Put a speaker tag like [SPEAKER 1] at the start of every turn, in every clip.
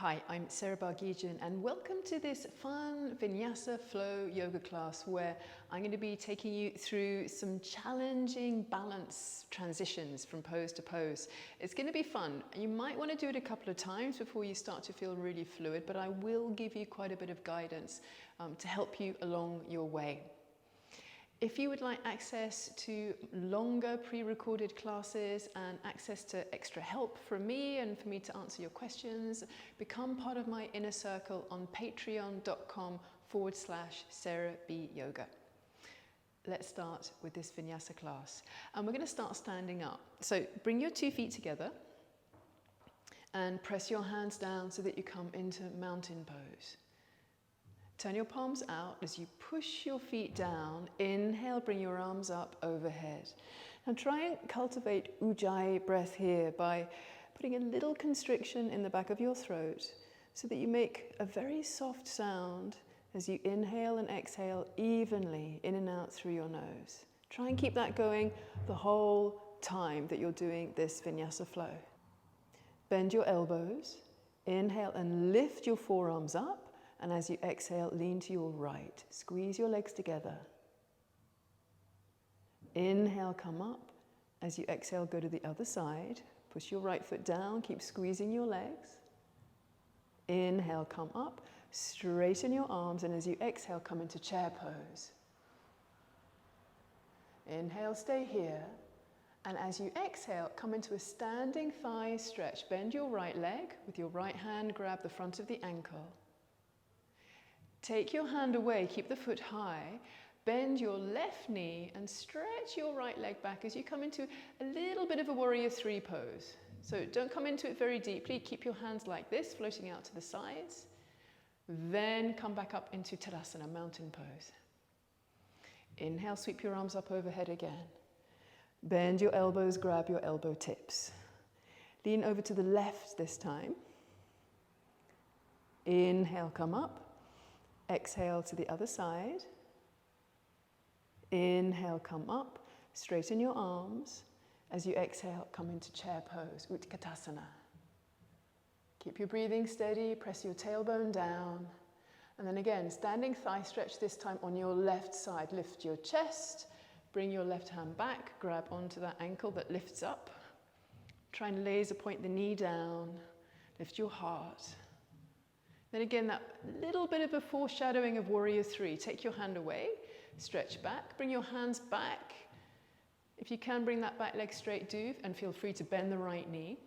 [SPEAKER 1] Hi, I'm Sarah Barguirdjian and welcome to this fun Vinyasa Flow yoga class where I'm going to be taking you through some challenging balance transitions from pose to pose. It's going to be fun. You might want to do it a couple of times before you start to feel really fluid, but I will give you quite a bit of guidance to help you along your way. If you would like access to longer pre-recorded classes and access to extra help from me and for me to answer your questions, become part of my inner circle on patreon.com/Sarah B Yoga. Let's start with this Vinyasa class. And we're going to start standing up. So bring your 2 feet together and press your hands down so that you come into mountain pose. Turn your palms out as you push your feet down. Inhale, bring your arms up overhead. Now try and cultivate Ujjayi breath here by putting a little constriction in the back of your throat so that you make a very soft sound as you inhale and exhale evenly in and out through your nose. Try and keep that going the whole time that you're doing this Vinyasa flow. Bend your elbows. Inhale and lift your forearms up. And as you exhale, lean to your right. Squeeze your legs together. Inhale, come up. As you exhale, go to the other side. Push your right foot down. Keep squeezing your legs. Inhale, come up. Straighten your arms. And as you exhale, come into chair pose. Inhale, stay here. And as you exhale, come into a standing thigh stretch. Bend your right leg. With your right hand, grab the front of the ankle. Take your hand away, keep the foot high, bend your left knee and stretch your right leg back as you come into a little bit of a warrior 3 pose. So don't come into it very deeply, keep your hands like this, floating out to the sides. Then come back up into Tadasana, mountain pose. Inhale, sweep your arms up overhead again. Bend your elbows, grab your elbow tips. Lean over to the left this time. Inhale, come up. Exhale to the other side. Inhale, come up. Straighten your arms. As you exhale, come into chair pose, Utkatasana. Keep your breathing steady. Press your tailbone down. And then again, standing thigh stretch this time on your left side. Lift your chest. Bring your left hand back. Grab onto that ankle that lifts up. Try and laser point the knee down. Lift your heart. Then again, that little bit of a foreshadowing of warrior 3. Take your hand away, stretch back, bring your hands back. If you can, bring that back leg straight, do, and feel free to bend the right knee.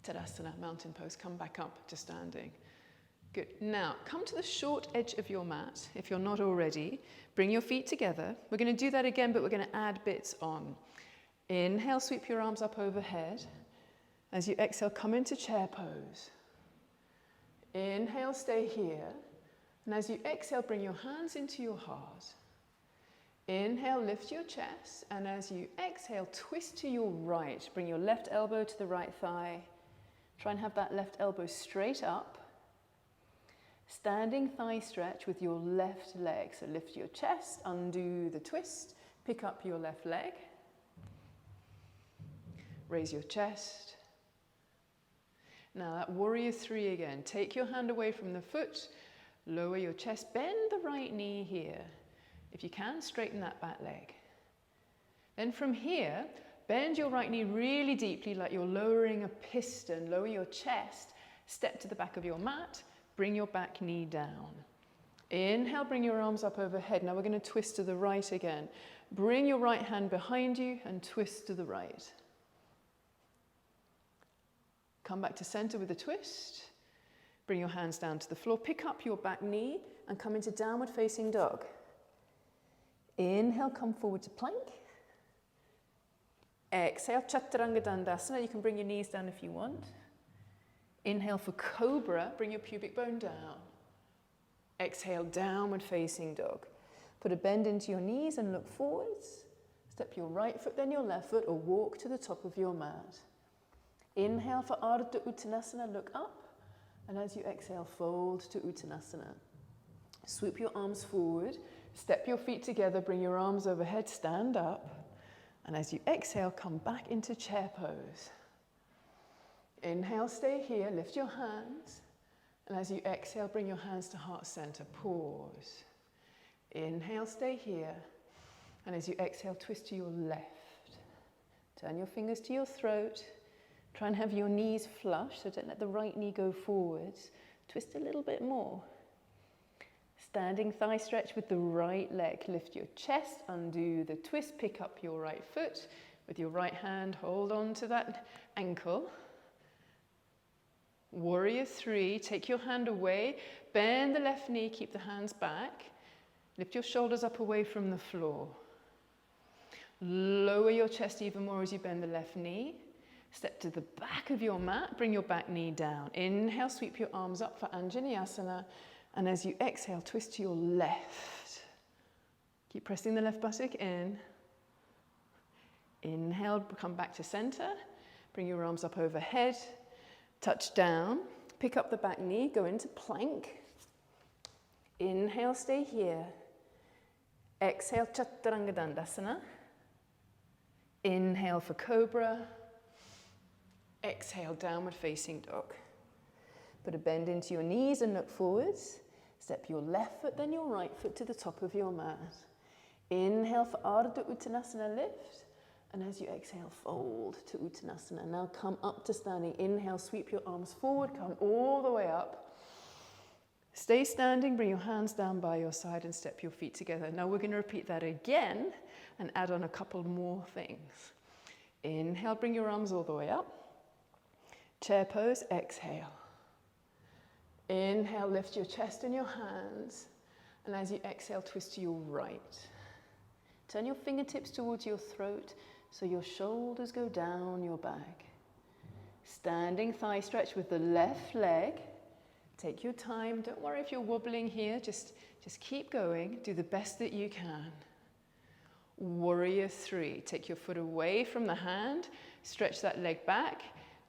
[SPEAKER 1] Tadasana, mountain pose, come back up to standing. Good. Now, come to the short edge of your mat, if you're not already. Bring your feet together. We're going to do that again, but we're going to add bits on. Inhale, sweep your arms up overhead. As you exhale, come into chair pose. Inhale, stay here. And as you exhale, bring your hands into your heart. Inhale, lift your chest. And as you exhale, twist to your right. Bring your left elbow to the right thigh. Try and have that left elbow straight up. Standing thigh stretch with your left leg. So lift your chest, undo the twist, pick up your left leg. Raise your chest. Now that warrior 3 again. Take your hand away from the foot, lower your chest, bend the right knee here. If you can, straighten that back leg. Then from here, bend your right knee really deeply like you're lowering a piston. Lower your chest, step to the back of your mat, bring your back knee down. Inhale, bring your arms up overhead. Now we're going to twist to the right again. Bring your right hand behind you and twist to the right. Come back to center with a twist. Bring your hands down to the floor. Pick up your back knee and come into downward facing dog. Inhale, come forward to plank. Exhale, Chaturanga Dandasana. You can bring your knees down if you want. Inhale for cobra. Bring your pubic bone down. Exhale, downward facing dog. Put a bend into your knees and look forwards. Step your right foot, then your left foot, or walk to the top of your mat. Inhale for Ardha Uttanasana, look up. And as you exhale, fold to Uttanasana. Swoop your arms forward, step your feet together, bring your arms overhead, stand up. And as you exhale, come back into chair pose. Inhale, stay here, lift your hands. And as you exhale, bring your hands to heart center, pause. Inhale, stay here. And as you exhale, twist to your left. Turn your fingers to your throat. Try and have your knees flush, so don't let the right knee go forwards. Twist a little bit more. Standing thigh stretch with the right leg. Lift your chest, undo the twist, pick up your right foot. With your right hand, hold on to that ankle. Warrior 3, take your hand away, bend the left knee, keep the hands back. Lift your shoulders up away from the floor. Lower your chest even more as you bend the left knee. Step to the back of your mat, bring your back knee down. Inhale, sweep your arms up for Anjaneyasana. And as you exhale, twist to your left. Keep pressing the left buttock in. Inhale, come back to center. Bring your arms up overhead. Touch down. Pick up the back knee, go into plank. Inhale, stay here. Exhale, Chaturanga Dandasana. Inhale for Cobra. Exhale, Downward Facing Dog. Put a bend into your knees and look forwards. Step your left foot, then your right foot to the top of your mat. Inhale for Ardha Uttanasana, lift. And as you exhale, fold to Uttanasana. Now come up to standing. Inhale, sweep your arms forward, come all the way up. Stay standing, bring your hands down by your side and step your feet together. Now we're going to repeat that again and add on a couple more things. Inhale, bring your arms all the way up. Chair pose, exhale. Inhale, lift your chest and your hands. And as you exhale, twist to your right. Turn your fingertips towards your throat so your shoulders go down your back. Standing thigh stretch with the left leg. Take your time. Don't worry if you're wobbling here. Just keep going. Do the best that you can. Warrior 3. Take your foot away from the hand. Stretch that leg back.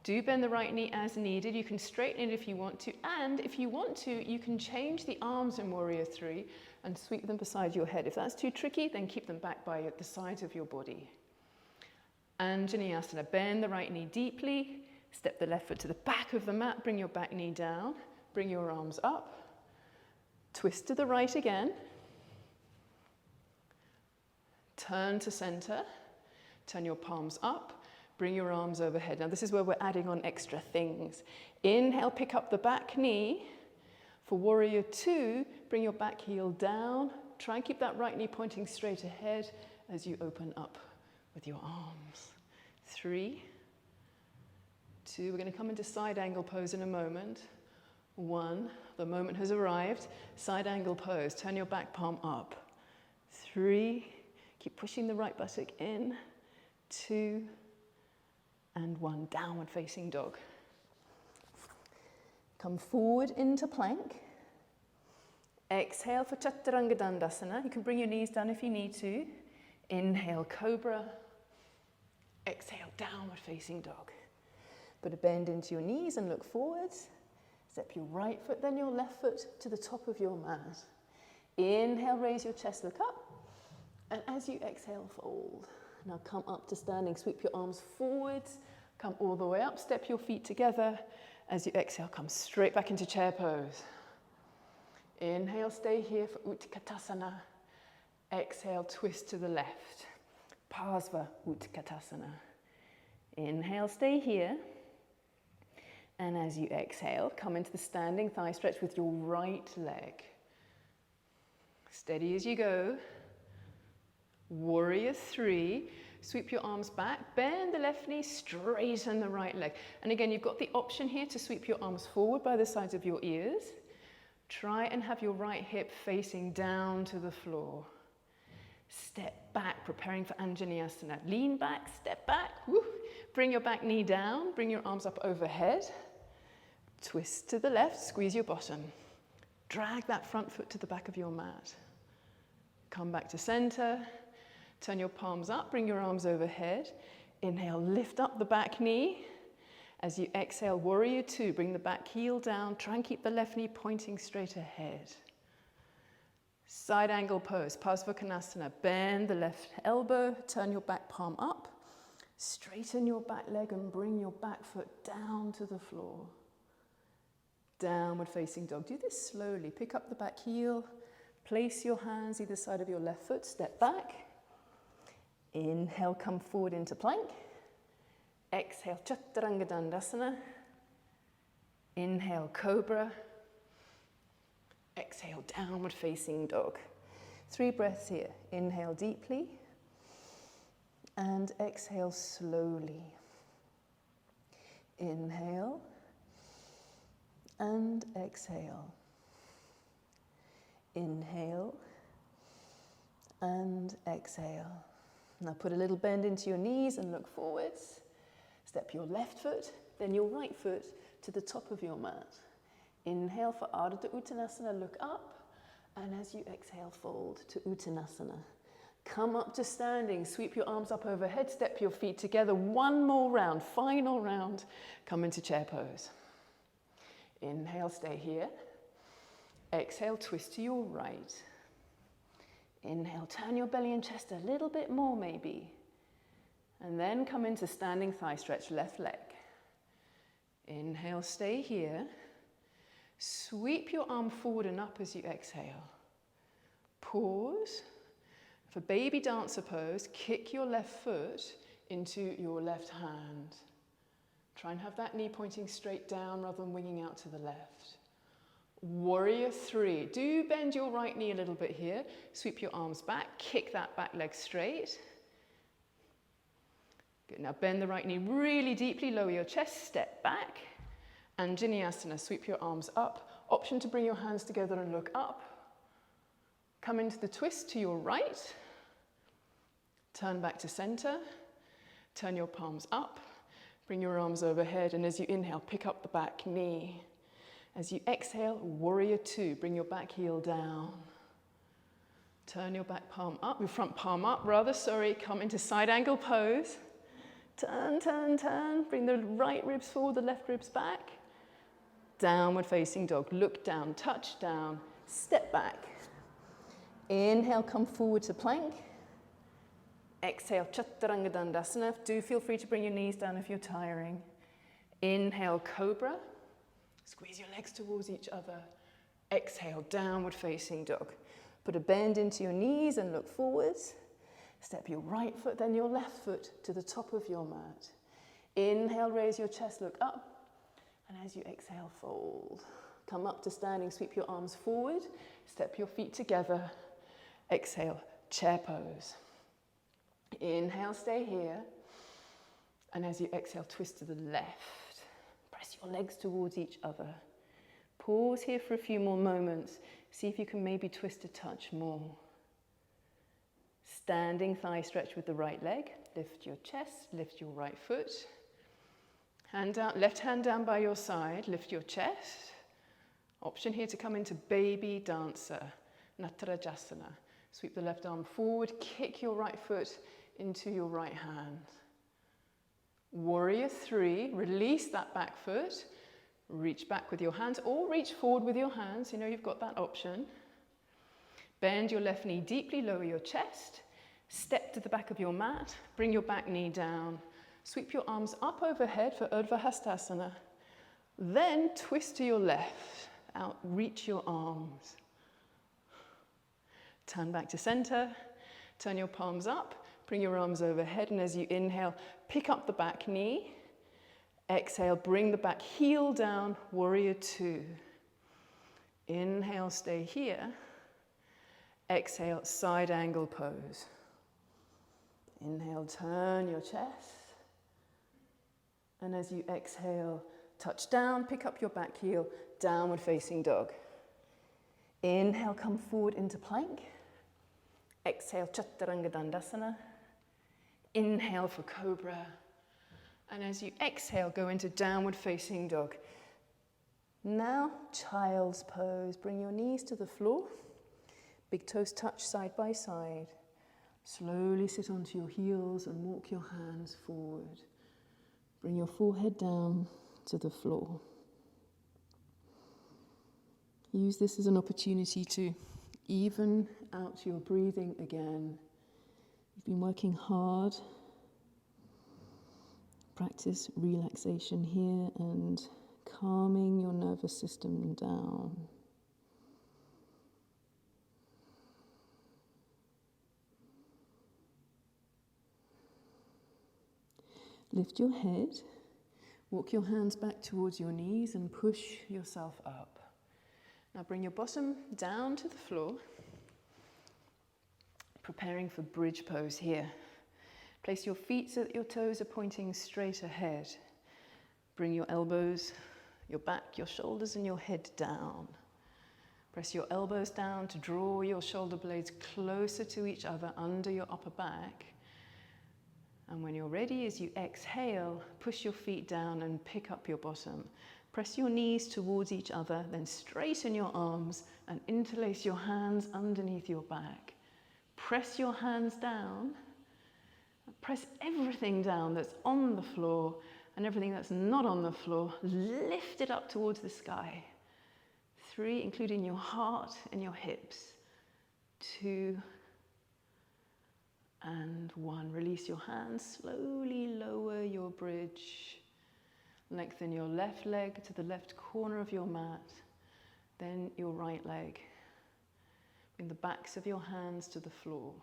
[SPEAKER 1] Do bend the right knee as needed. You can straighten it if you want to. And if you want to, you can change the arms in Warrior 3 and sweep them beside your head. If that's too tricky, then keep them back by the sides of your body. Anjaneyasana. Bend the right knee deeply. Step the left foot to the back of the mat. Bring your back knee down. Bring your arms up. Twist to the right again. Turn to center. Turn your palms up. Bring your arms overhead. Now this is where we're adding on extra things. Inhale, pick up the back knee. For Warrior 2, bring your back heel down. Try and keep that right knee pointing straight ahead as you open up with your arms. 3, 2, we're going to come into side angle pose in a moment. 1, the moment has arrived. Side angle pose, turn your back palm up. 3, keep pushing the right buttock in. 2, and 1, downward facing dog. Come forward into plank. Exhale for Chaturanga Dandasana. You can bring your knees down if you need to. Inhale, Cobra. Exhale, downward facing dog. Put a bend into your knees and look forwards. Step your right foot, then your left foot to the top of your mat. Inhale, raise your chest, look up. And as you exhale, fold. Now come up to standing, sweep your arms forwards, come all the way up, step your feet together. As you exhale, come straight back into chair pose. Inhale, stay here for Utkatasana. Exhale, twist to the left. Parsva Utkatasana. Inhale, stay here. And as you exhale, come into the standing thigh stretch with your right leg. Steady as you go. Warrior 3. Sweep your arms back, bend the left knee, straighten the right leg. And again, you've got the option here to sweep your arms forward by the sides of your ears. Try and have your right hip facing down to the floor. Step back, preparing for Anjaneyasana. Lean back, step back. Woo. Bring your back knee down, bring your arms up overhead. Twist to the left, squeeze your bottom. Drag that front foot to the back of your mat. Come back to center. Turn your palms up, bring your arms overhead. Inhale, lift up the back knee. As you exhale, Warrior 2, bring the back heel down. Try and keep the left knee pointing straight ahead. Side angle pose, Parsvakonasana. Bend the left elbow, turn your back palm up. Straighten your back leg and bring your back foot down to the floor. Downward facing dog. Do this slowly. Pick up the back heel. Place your hands either side of your left foot. Step back. Inhale, come forward into plank. Exhale, Chaturanga Dandasana. Inhale, cobra. Exhale, downward facing dog. 3 breaths here. Inhale deeply. And exhale slowly. Inhale. And exhale. Inhale. And exhale. Now put a little bend into your knees and look forwards. Step your left foot, then your right foot to the top of your mat. Inhale for Ardha Uttanasana, look up. And as you exhale, fold to Uttanasana. Come up to standing, sweep your arms up overhead, step your feet together. One more round, final round. Come into chair pose. Inhale, stay here. Exhale, twist to your right. Inhale, turn your belly and chest a little bit more maybe. And then come into standing thigh stretch, left leg. Inhale, stay here. Sweep your arm forward and up as you exhale. Pause. For baby dancer pose, kick your left foot into your left hand. Try and have that knee pointing straight down rather than winging out to the left. Warrior 3. Do bend your right knee a little bit here. Sweep your arms back, kick that back leg straight. Good, now bend the right knee really deeply, lower your chest, step back. Anjaneyasana, sweep your arms up. Option to bring your hands together and look up. Come into the twist to your right. Turn back to center. Turn your palms up. Bring your arms overhead, and as you inhale, pick up the back knee. As you exhale, warrior 2, bring your back heel down. Turn your back palm up, your front palm up, come into side angle pose. Turn, turn, turn, bring the right ribs forward, the left ribs back. Downward facing dog, look down, touch down, step back. Inhale, come forward to plank. Exhale, Chaturanga Dandasana. Do feel free to bring your knees down if you're tiring. Inhale, cobra. Squeeze your legs towards each other. Exhale, downward facing dog. Put a bend into your knees and look forwards. Step your right foot, then your left foot to the top of your mat. Inhale, raise your chest, look up. And as you exhale, fold. Come up to standing, sweep your arms forward. Step your feet together. Exhale, chair pose. Inhale, stay here. And as you exhale, twist to the left. Press your legs towards each other. Pause here for a few more moments. See if you can maybe twist a touch more. Standing thigh stretch with the right leg. Lift your chest, lift your right foot. Hand down, left hand down by your side, lift your chest. Option here to come into baby dancer, Natarajasana. Sweep the left arm forward, kick your right foot into your right hand. Warrior 3, release that back foot. Reach back with your hands or reach forward with your hands. You know you've got that option. Bend your left knee deeply, lower your chest. Step to the back of your mat. Bring your back knee down. Sweep your arms up overhead for Urdhva Hastasana. Then twist to your left. Out, reach your arms. Turn back to center. Turn your palms up. Bring your arms overhead, and as you inhale, pick up the back knee. Exhale, bring the back heel down, warrior 2. Inhale, stay here. Exhale, side angle pose. Inhale, turn your chest. And as you exhale, touch down, pick up your back heel, downward facing dog. Inhale, come forward into plank. Exhale, Chaturanga Dandasana. Inhale for cobra. And as you exhale, go into downward facing dog. Now, child's pose. Bring your knees to the floor. Big toes touch side by side. Slowly sit onto your heels and walk your hands forward. Bring your forehead down to the floor. Use this as an opportunity to even out your breathing again. You've been working hard. Practice relaxation here and calming your nervous system down. Lift your head, walk your hands back towards your knees and push yourself up. Now bring your bottom down to the floor, preparing for bridge pose here. Place your feet so that your toes are pointing straight ahead. Bring your elbows, your back, your shoulders and your head down. Press your elbows down to draw your shoulder blades closer to each other under your upper back. And when you're ready, as you exhale, push your feet down and pick up your bottom. Press your knees towards each other, then straighten your arms and interlace your hands underneath your back. Press your hands down. Press everything down that's on the floor and everything that's not on the floor. Lift it up towards the sky. 3, including your heart and your hips. 2, and 1. Release your hands, slowly lower your bridge. Lengthen your left leg to the left corner of your mat, then your right leg. Bring the backs of your hands to the floor.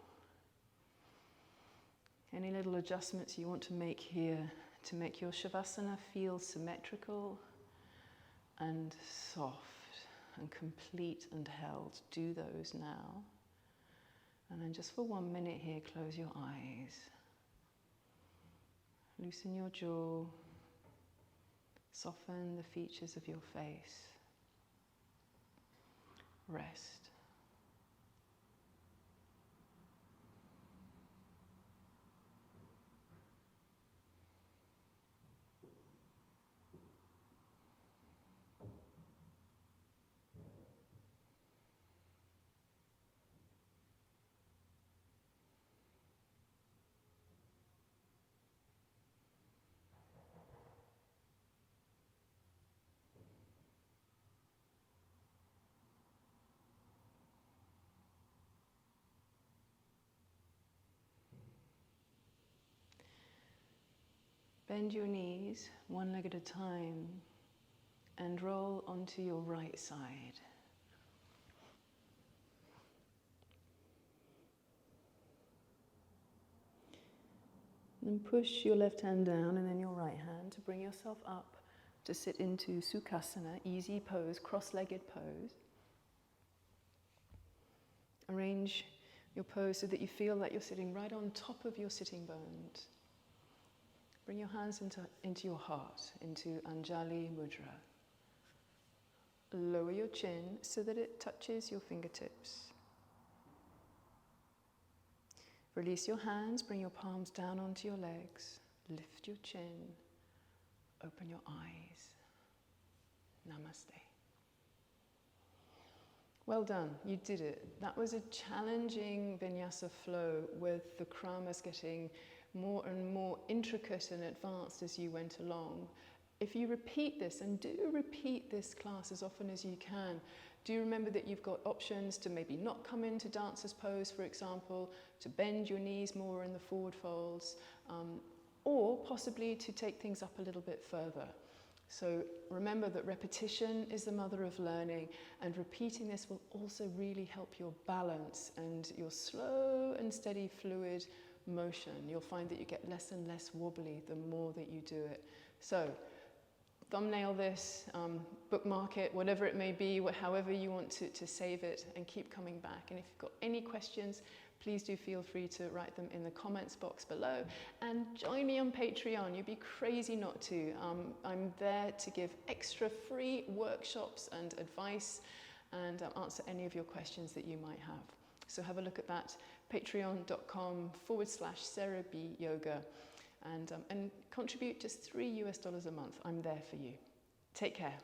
[SPEAKER 1] Any little adjustments you want to make here to make your Shavasana feel symmetrical and soft and complete and held, do those now. And then just for 1 minute here, close your eyes. Loosen your jaw. Soften the features of your face. Rest. Bend your knees, one leg at a time, and roll onto your right side. Then push your left hand down and then your right hand to bring yourself up to sit into Sukhasana, easy pose, cross-legged pose. Arrange your pose so that you feel like you're sitting right on top of your sitting bones. Bring your hands into your heart, into Anjali Mudra. Lower your chin so that it touches your fingertips. Release your hands, bring your palms down onto your legs. Lift your chin, open your eyes. Namaste. Well done, you did it. That was a challenging Vinyasa flow with the kramas getting more and more intricate and advanced as you went along. If you repeat this, and do repeat this class as often as you can, do remember that you've got options to maybe not come into dancer's pose, for example, to bend your knees more in the forward folds, or possibly to take things up a little bit further. So remember that repetition is the mother of learning, and repeating this will also really help your balance and your slow and steady fluid motion. You'll find that you get less and less wobbly the more that you do it. So thumbnail this, bookmark it, whatever it may be, however you want to save it, and keep coming back. And if you've got any questions, please do feel free to write them in the comments box below. And join me on Patreon. You'd be crazy not to. I'm there to give extra free workshops and advice and answer any of your questions that you might have. So have a look at that, patreon.com/Sarah B Yoga, and contribute just $3 a month. I'm there for you. Take care.